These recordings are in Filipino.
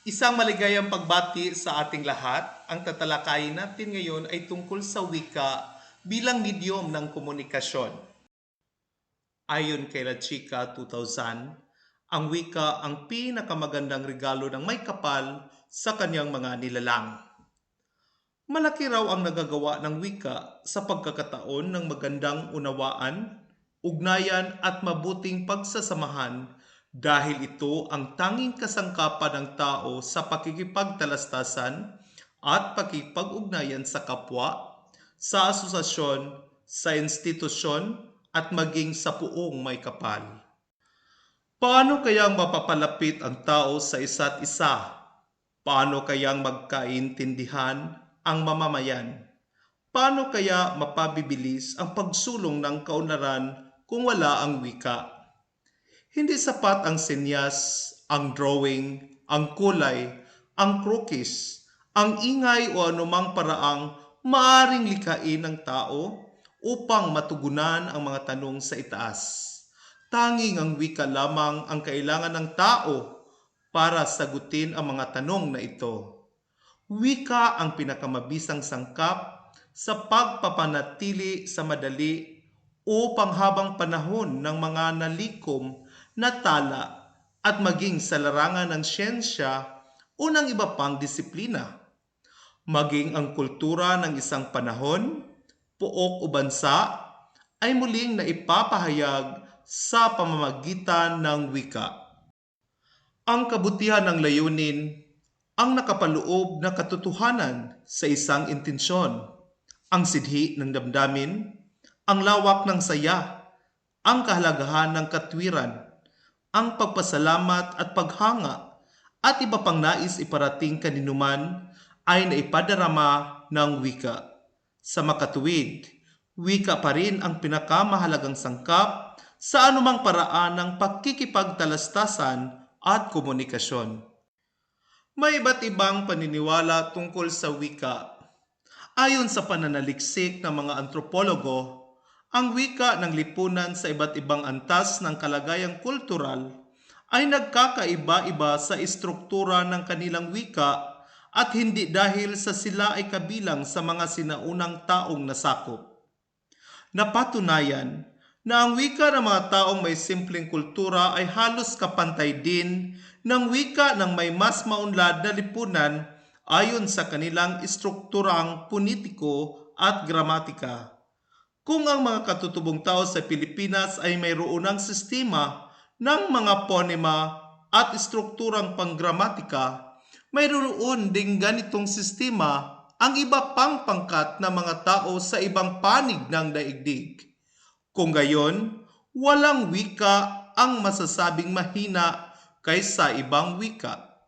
Isang maligayang pagbati sa ating lahat. Ang tatalakayin natin ngayon ay tungkol sa wika bilang medium ng komunikasyon. Ayon kay La Chica 2000, ang wika ang pinakamagandang regalo ng may kapal sa kanyang mga nilalang. Malaki raw ang nagagawa ng wika sa pagkakataon ng magandang unawaan, ugnayan at mabuting pagsasamahan dahil ito ang tanging kasangkapan ng tao sa pakikipagtalastasan at pakikipag-ugnayan sa kapwa, sa asosasyon, sa institusyon at maging sa puong may kapal. Paano kayang mapapalapit ang tao sa isa't isa? Paano kayang magkaintindihan ang mamamayan? Paano kaya mapabibilis ang pagsulong ng kaunlaran kung wala ang wika? Hindi sapat ang senyas, ang drawing, ang kulay, ang krokis, ang ingay o anumang paraang maaring likhain ng tao upang matugunan ang mga tanong sa itaas. Tanging ang wika lamang ang kailangan ng tao para sagutin ang mga tanong na ito. Wika ang pinakamabisang sangkap sa pagpapanatili sa madali o panghabang panahon ng mga nalikom na tala at maging sa larangan ng siyensya o ng iba pang disiplina. Maging ang kultura ng isang panahon, pook o bansa ay muling naipapahayag sa pamamagitan ng wika. Ang kabutihan ng layunin ang nakapaloob na katotohanan sa isang intensyon, ang sidhi ng damdamin, ang lawak ng saya, ang kahalagahan ng katwiran, ang pagpasalamat at paghanga, at iba pang nais iparating kaninuman ay naipadarama ng wika. Sa makatuwid, wika pa rin ang pinakamahalagang sangkap sa anumang paraan ng pakikipagtalastasan at komunikasyon. May iba't ibang paniniwala tungkol sa wika. Ayon sa pananaliksik ng mga antropologo, ang wika ng lipunan sa iba't ibang antas ng kalagayang kultural ay nagkakaiba-iba sa istruktura ng kanilang wika at hindi dahil sa sila ay kabilang sa mga sinaunang taong nasakop. Napatunayan na ang wika ng mga taong may simpleng kultura ay halos kapantay din ng wika ng may mas maunlad na lipunan ayon sa kanilang istrukturang punitiko at gramatika. Kung ang mga katutubong tao sa Pilipinas ay mayroon ng sistema ng mga ponema at istrukturang panggramatika, mayroon ding ganitong sistema ang iba pang pangkat na mga tao sa ibang panig ng daigdig. Kung gayon, walang wika ang masasabing mahina kaysa ibang wika.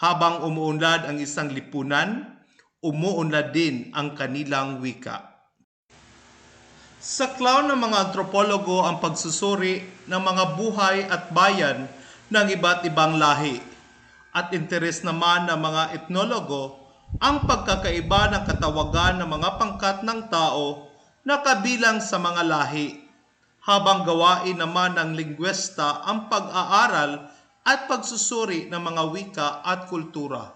Habang umuunlad ang isang lipunan, umuunlad din ang kanilang wika. Saklaw ng mga antropologo ang pagsusuri ng mga buhay at bayan ng iba't ibang lahi. At interes naman ng mga etnologo ang pagkakaiba ng katawagan ng mga pangkat ng tao na kabilang sa mga lahi, habang gawain naman ng lingwista ang pag-aaral at pagsusuri ng mga wika at kultura.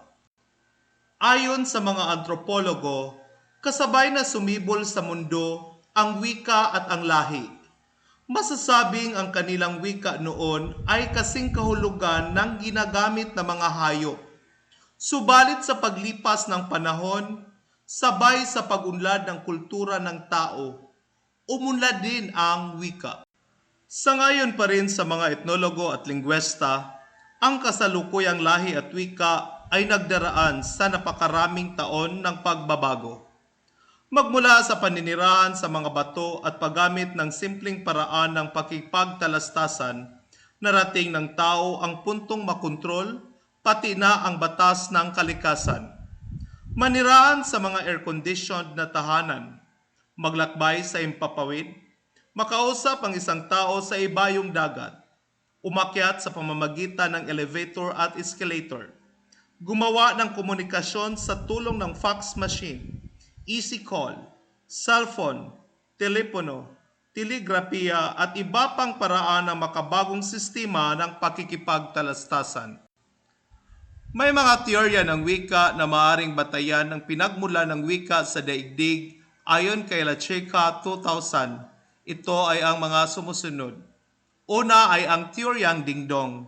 Ayon sa mga antropologo, kasabay na sumibol sa mundo ang wika at ang lahi. Masasabing ang kanilang wika noon ay kasing kahulugan ng ginagamit na mga hayop. Subalit sa paglipas ng panahon, sabay sa pagunlad ng kultura ng tao, umunlad din ang wika. Sangayon pa rin sa mga etnologo at lingwesta, ang kasalukuyang lahi at wika ay nagdaraan sa napakaraming taon ng pagbabago. Magmula sa paninirahan sa mga bato at paggamit ng simpleng paraan ng pakipagtalastasan, narating ng tao ang puntong makontrol, pati na ang batas ng kalikasan. Maniraan sa mga air-conditioned na tahanan, maglakbay sa impapawid, makausap ang isang tao sa ibayong dagat, umakyat sa pamamagitan ng elevator at escalator, gumawa ng komunikasyon sa tulong ng fax machine, easy call, cellphone, telepono, telegrafiya at iba pang paraan ng makabagong sistema ng pakikipagtalastasan. May mga teorya ng wika na maaaring batayan ng pinagmula ng wika sa daigdig ayon kay Lacheca 2000. Ito ay ang mga sumusunod. Una ay ang teoryang dingdong.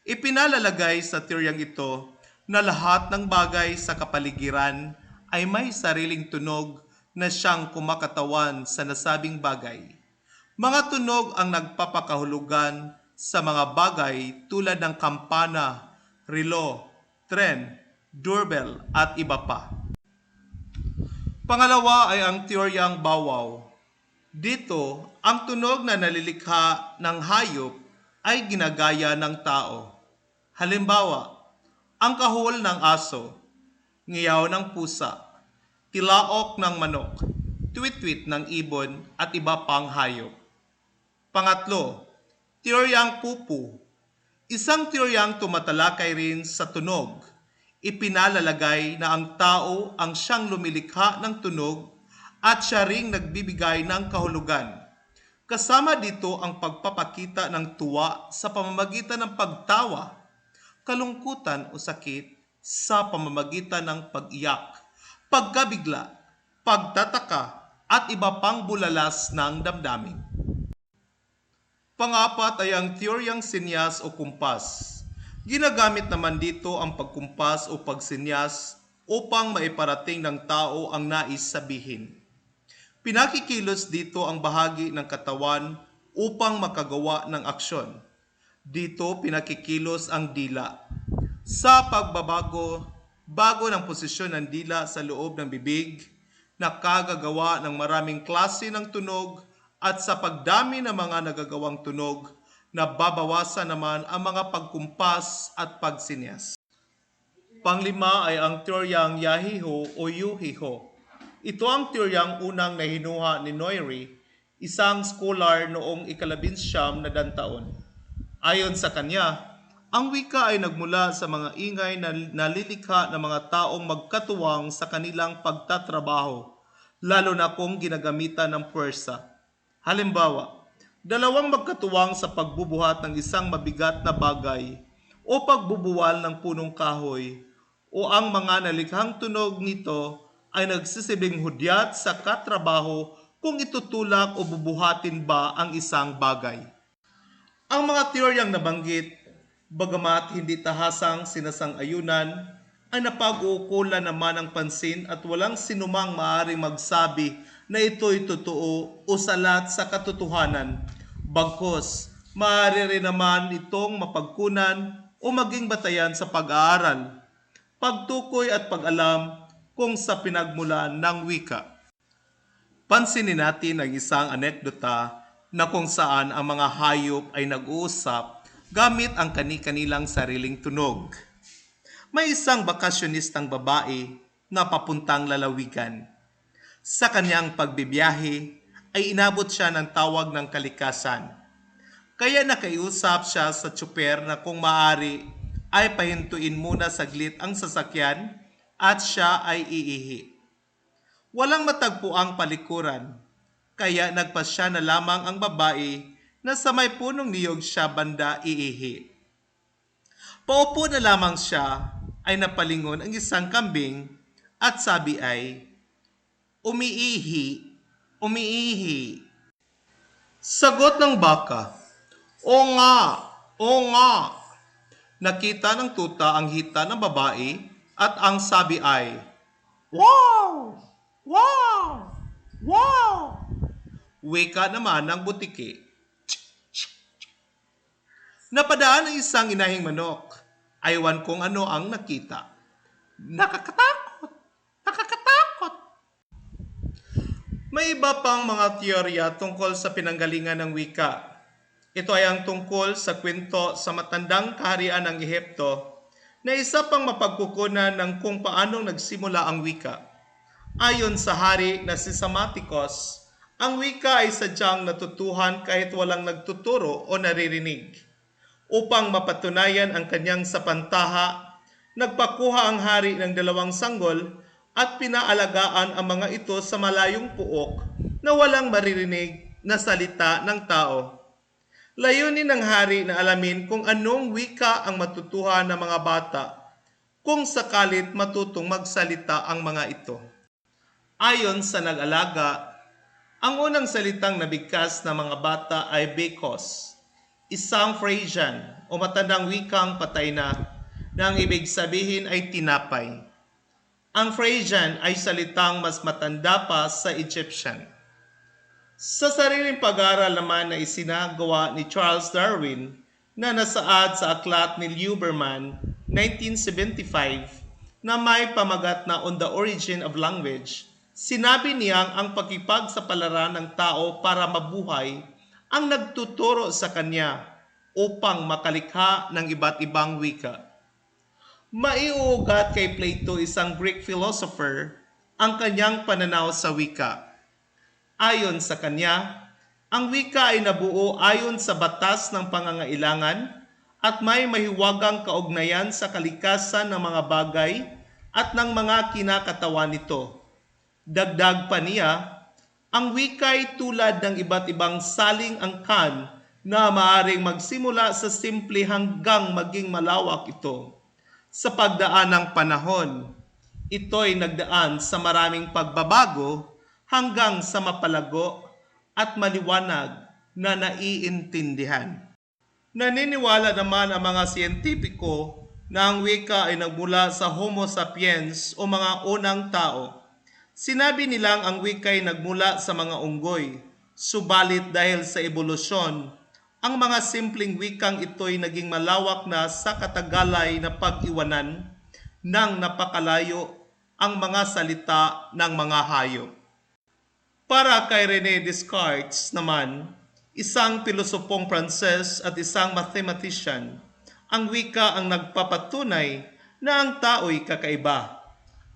Ipinalalagay sa teoryang ito na lahat ng bagay sa kapaligiran ay may sariling tunog na siyang kumakatawan sa nasabing bagay. Mga tunog ang nagpapakahulugan sa mga bagay tulad ng kampana, relo, tren, doorbell at iba pa. Pangalawa ay ang teoryang bawaw. Dito, ang tunog na nalilikha ng hayop ay ginagaya ng tao. Halimbawa, ang kahol ng aso, ngiyaw ng pusa, tilaok ng manok, twit-twit ng ibon at iba pang hayop. Pangatlo, teoryang pupu. Isang teoryang tumatalakay rin sa tunog. Ipinalalagay na ang tao ang siyang lumilikha ng tunog at siya ring nagbibigay ng kahulugan. Kasama dito ang pagpapakita ng tuwa sa pamamagitan ng pagtawa, kalungkutan o sakit sa pamamagitan ng pag-iyak, pagkabigla, pagtataka at iba pang bulalas ng damdamin. Pangapat ay ang teoryang sinyas o kumpas. Ginagamit naman dito ang pagkumpas o pagsinyas upang maiparating ng tao ang nais sabihin. Pinakikilos dito ang bahagi ng katawan upang makagawa ng aksyon. Dito pinakikilos ang dila. Sa bago ng posisyon ng dila sa loob ng bibig, nakagagawa ng maraming klase ng tunog at sa pagdami ng mga nagagawang tunog, nababawasan naman ang mga pagkumpas at pagsinyas. Panglima ay ang teoryang yahiho o yuhiho. Ito ang teoryang unang nahinuha ni Noyre, isang scholar noong ika-19 na taon. Ayon sa kanya, ang wika ay nagmula sa mga ingay na nalilikha ng mga taong magkatuwang sa kanilang pagtatrabaho, lalo na kung ginagamitan ng puwersa. Halimbawa, dalawang magkatuwang sa pagbubuhat ng isang mabigat na bagay o pagbubuwal ng punong kahoy o ang mga nalikhang tunog nito ay nagsisilbing hudyat sa katrabaho kung itutulak o bubuhatin ba ang isang bagay. Ang mga teoryang nabanggit, bagamat hindi tahasang sinasang-ayunan, ay napag-uukulan naman ang pansin at walang sinumang maaaring magsabi na ito'y totoo o salat sa katotohanan. Bagkus, maaari rin naman itong mapagkunan o maging batayan sa pag-aaral, pagtukoy at pag-alam kung sa pinagmulan ng wika. Pansinin natin ang isang anekdota na kung saan ang mga hayop ay nag-uusap gamit ang kani-kanilang sariling tunog. May isang bakasyonistang babae na papuntang lalawigan. Sa kanyang pagbibiyahe ay inabot siya ng tawag ng kalikasan. Kaya nakiusap siya sa tsuper na kung maaari ay pahintuin muna saglit ang sasakyan at siya ay iihi. Walang matagpuang palikuran, kaya nagpasya na lamang ang babae na sa may punong niyog siya banda iihi. Paupo na lamang siya ay napalingon ang isang kambing at sabi ay, "Umiihi, umiihi." Sagot ng baka, "O nga, o nga." Nakita ng tuta ang hita ng babae at ang sabi ay, "Wow! Wow! Wow!" Wika naman ng butiki. Napadaan ang isang inahing manok. Aywan kung ano ang nakita. Nakakatakot! Nakakatakot! May iba pang mga teorya tungkol sa pinanggalingan ng wika. Ito ay ang tungkol sa kwento sa matandang kaharian ng Ehipto na isa pang mapagkukunan ng kung paanong nagsimula ang wika. Ayon sa hari na si Samaticos, ang wika ay sadyang natutuhan kahit walang nagtuturo o naririnig. Upang mapatunayan ang kanyang sapantaha, nagpakuha ang hari ng 2 sanggol at pinaalagaan ang mga ito sa malayong puok na walang maririnig na salita ng tao. Layunin ng hari na alamin kung anong wika ang matutuhan ng mga bata kung sakalit matutong magsalita ang mga ito. Ayon sa nag-alaga, ang unang salitang nabigkas ng mga bata ay bekos, isang Frisian o matandang wikang patay na ang ibig sabihin ay tinapay. Ang Frisian ay salitang mas matanda pa sa Egyptian. Sa sariling pag-aaral naman na isinagawa ni Charles Darwin na nasaad sa aklat ni Lieberman 1975 na may pamagat na On the Origin of Language, sinabi niyang ang pakipagsapalaran ng tao para mabuhay ang nagtuturo sa kanya upang makalikha ng iba't ibang wika. Maiuugat kay Plato, isang Greek philosopher, ang kanyang pananaw sa wika. Ayon sa kanya, ang wika ay nabuo ayon sa batas ng pangangailangan at may mahiwagang kaugnayan sa kalikasan ng mga bagay at ng mga kinakatawan nito. Dagdag pa niya, ang wika ay tulad ng iba't ibang saling angkan na maaaring magsimula sa simple hanggang maging malawak ito. Sa pagdaan ng panahon, ito'y nagdaan sa maraming pagbabago hanggang sa mapalago at maliwanag na naiintindihan. Naniniwala naman ang mga siyentipiko na ang wika ay nagmula sa Homo sapiens o mga unang tao. Sinabi nilang ang wika ay nagmula sa mga unggoy, subalit dahil sa ebolusyon, ang mga simpleng wikang ito'y naging malawak na sa katagalay na pag-iwanan nang napakalayo ang mga salita ng mga hayop. Para kay René Descartes naman, isang pilosopong Pranses at isang mathematician, ang wika ang nagpapatunay na ang tao'y kakaiba.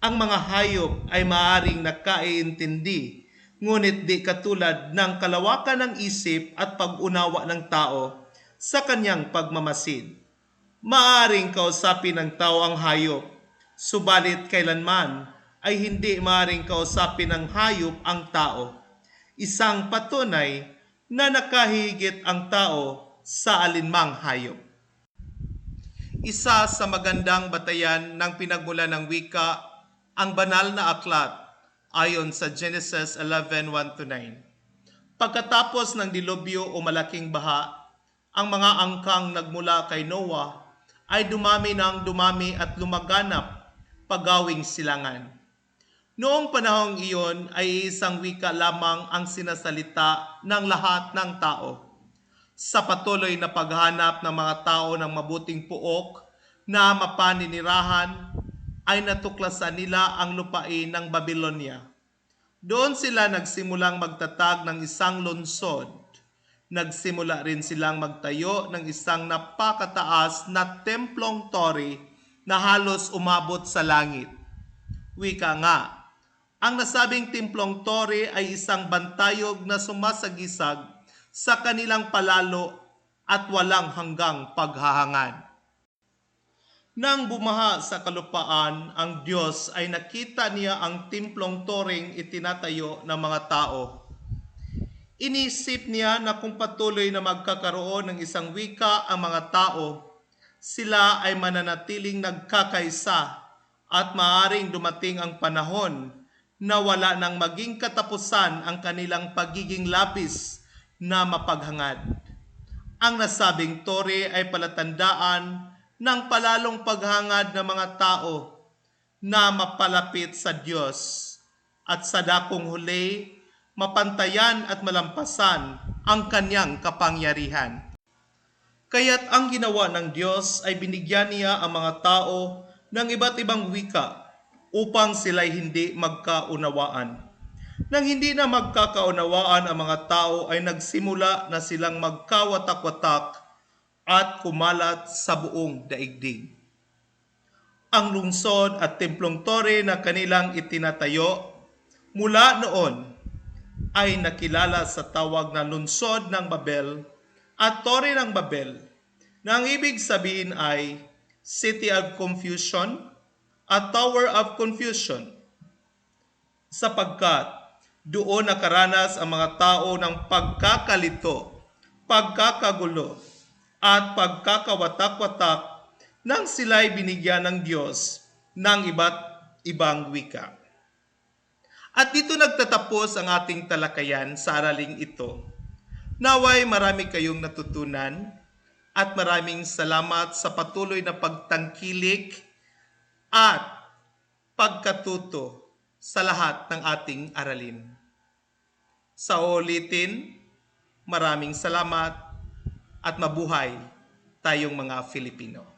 Ang mga hayop ay maaaring nakaiintindi, ngunit di katulad ng kalawakan ng isip at pag-unawa ng tao sa kanyang pagmamasid. Maaaring kausapin ng tao ang hayop, subalit kailanman ay hindi maaaring kausapin ng hayop ang tao. Isang patunay na nakahigit ang tao sa alinmang hayop. Isa sa magandang batayan ng pinagmulan ng wika, ang banal na aklat ayon sa Genesis 11:1-9. Pagkatapos ng dilubyo o malaking baha, ang mga angkang nagmula kay Noah ay dumami at lumaganap pagawing silangan. Noong panahong iyon ay isang wika lamang ang sinasalita ng lahat ng tao. Sa patuloy na paghanap ng mga tao ng mabuting puok na mapaninirahan, ay natuklasan nila ang lupain ng Babylonia. Doon sila nagsimulang magtatag ng isang lungsod. Nagsimula rin silang magtayo ng isang napakataas na templong tori na halos umabot sa langit. Wika nga, ang nasabing templong tori ay isang bantayog na sumasagisag sa kanilang palalo at walang hanggang paghahangad. Nang bumaha sa kalupaan, ang Diyos ay nakita niya ang templong toring itinatayo ng mga tao. Inisip niya na kung patuloy na magkakaroon ng isang wika ang mga tao, sila ay mananatiling nagkakaisa at maaaring dumating ang panahon na wala nang maging katapusan ang kanilang pagiging labis na mapaghangad. Ang nasabing tore ay palatandaan ng palalong paghangad ng mga tao na mapalapit sa Diyos at sa dakong huli, mapantayan at malampasan ang kanyang kapangyarihan. Kaya't ang ginawa ng Diyos ay binigyan niya ang mga tao ng iba't ibang wika upang sila'y hindi magkaunawaan. Nang hindi na magkakaunawaan ang mga tao ay nagsimula na silang magkawatak-watak at kumalat sa buong daigdig. Ang lungsod at templong tore na kanilang itinatayo mula noon ay nakilala sa tawag na lungsod ng Babel at tore ng Babel, na ang ibig sabihin ay City of Confusion at Tower of Confusion, sapagkat doon nakaranas ang mga tao ng pagkakalito, pagkakagulo, at pagkakawatak-watak nang sila'y binigyan ng Diyos ng iba't ibang wika. At dito nagtatapos ang ating talakayan sa araling ito. Naway marami kayong natutunan at maraming salamat sa patuloy na pagtangkilik at pagkatuto sa lahat ng ating aralin. Sa ulitin, maraming salamat at mabuhay tayong mga Filipino.